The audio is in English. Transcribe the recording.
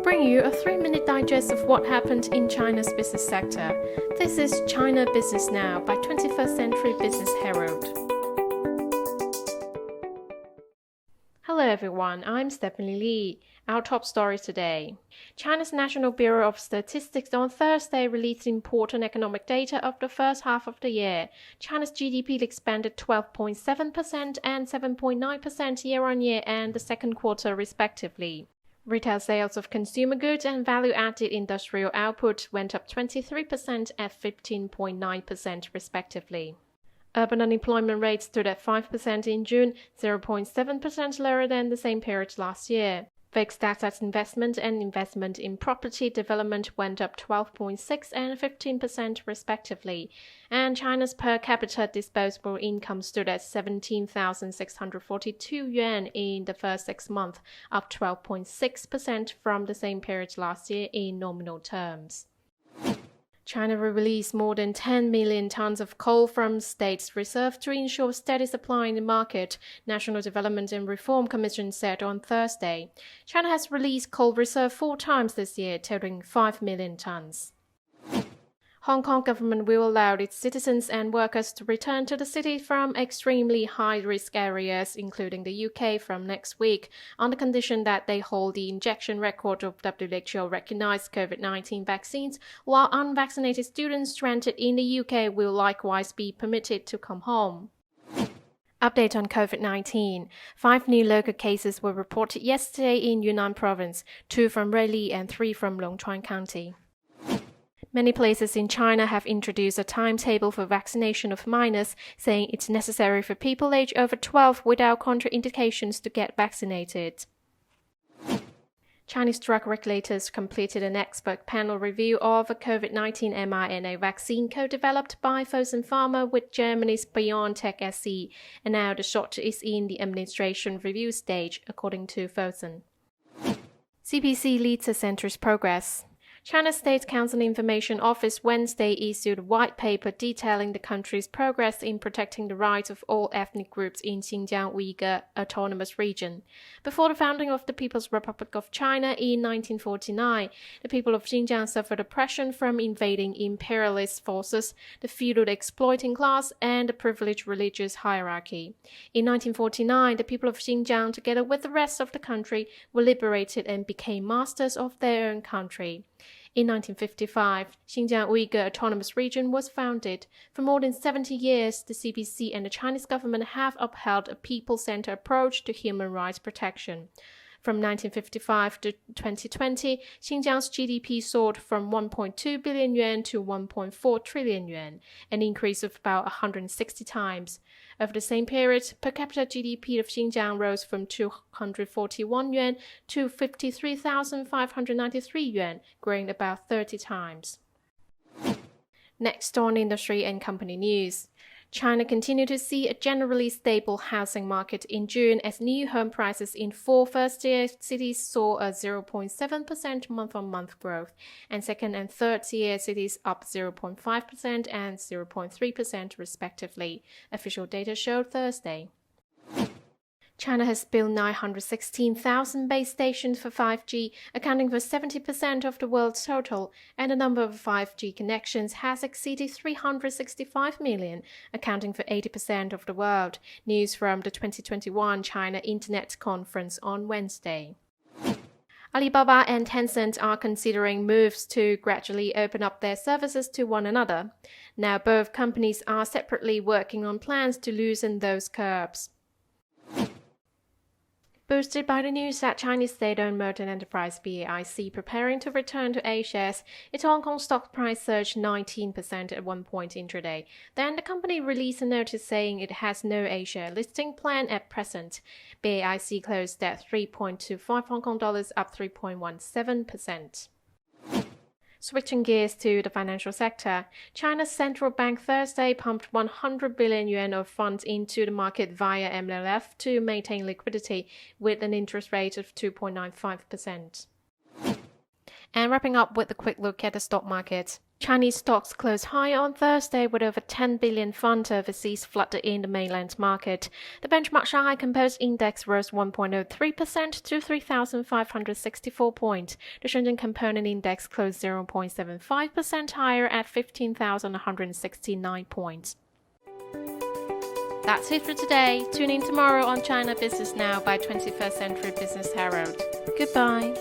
bring you a 3-minute digest of what happened in China's business sector. This is China Business Now by 21st Century Business Herald. Hello everyone, I'm Stephanie Lee. Our top stories today. China's National Bureau of Statistics on Thursday released important economic data of the first half of the year. China's GDP expanded 12.7% and 7.9% year-on-year and the second quarter respectively. Retail sales of consumer goods and value-added industrial output went up 23% and 15.9% respectively. Urban unemployment rate stood at 5% in June, 0.7% lower than the same period last year. Fixed asset investment and investment in property development went up 12.6% and 15% respectively, and China's per capita disposable income stood at 17,642 yuan in the first 6 months, up 12.6% from the same period last year in nominal terms. China will release more than 10 million tons of coal from state's reserve to ensure steady supply in the market, National Development and Reform Commission said on Thursday. China has released coal reserve 4 times this year, totaling 5 million tons. Hong Kong government will allow its citizens and workers to return to the city from extremely high-risk areas, including the UK, from next week, on the condition that they hold the injection record of WHO-recognized COVID-19 vaccines, while unvaccinated students stranded in the UK will likewise be permitted to come home. Update on COVID-19. 5 new local cases were reported yesterday in Yunnan province, 2 from Ruili and 3 from Longchuan County. Many places in China have introduced a timetable for vaccination of minors, saying it's necessary for people aged over 12 without contraindications to get vaccinated. Chinese drug regulators completed an expert panel review of a COVID-19 mRNA vaccine co-developed by Fosun Pharma with Germany's BioNTech SE, and now the shot is in the administration review stage, according to Fosun. CPC leads the centre's progress. China's State Council Information Office Wednesday issued a white paper detailing the country's progress in protecting the rights of all ethnic groups in Xinjiang Uyghur Autonomous Region. Before the founding of the People's Republic of China in 1949, the people of Xinjiang suffered oppression from invading imperialist forces, the feudal exploiting class, and the privileged religious hierarchy. In 1949, the people of Xinjiang, together with the rest of the country, were liberated and became masters of their own country. In 1955, Xinjiang Uyghur Autonomous Region was founded. For more than 70 years, the CPC and the Chinese government have upheld a people-centered approach to human rights protection. From 1955 to 2020, Xinjiang's GDP soared from 1.2 billion yuan to 1.4 trillion yuan, an increase of about 160 times. Over the same period, per capita GDP of Xinjiang rose from 241 yuan to 53,593 yuan, growing about 30 times. Next on industry and company news. China continued to see a generally stable housing market in June as new home prices in 4 first-tier cities saw a 0.7% month-on-month growth, and second- and third-tier cities up 0.5% and 0.3% respectively, official data showed Thursday. China has built 916,000 base stations for 5G, accounting for 70% of the world's total, and the number of 5G connections has exceeded 365 million, accounting for 80% of the world. News from the 2021 China Internet Conference on Wednesday. Alibaba and Tencent are considering moves to gradually open up their services to one another. Now both companies are separately working on plans to loosen those curbs. Boosted by the news that Chinese state-owned merchant enterprise BAIC preparing to return to A shares, its Hong Kong stock price surged 19% at one point intraday. Then the company released a notice saying it has no A share listing plan at present. BAIC closed at 3.25 Hong Kong dollars, up 3.17%. Switching gears to the financial sector, China's central bank Thursday pumped 100 billion yuan of funds into the market via MLF to maintain liquidity with an interest rate of 2.95%. And wrapping up with a quick look at the stock market. Chinese stocks closed higher on Thursday with over 10 billion funds overseas flooded in the mainland market. The benchmark Shanghai Composite Index rose 1.03% to 3,564 points. The Shenzhen Component Index closed 0.75% higher at 15,169 points. That's it for today. Tune in tomorrow on China Business Now by 21st Century Business Herald. Goodbye.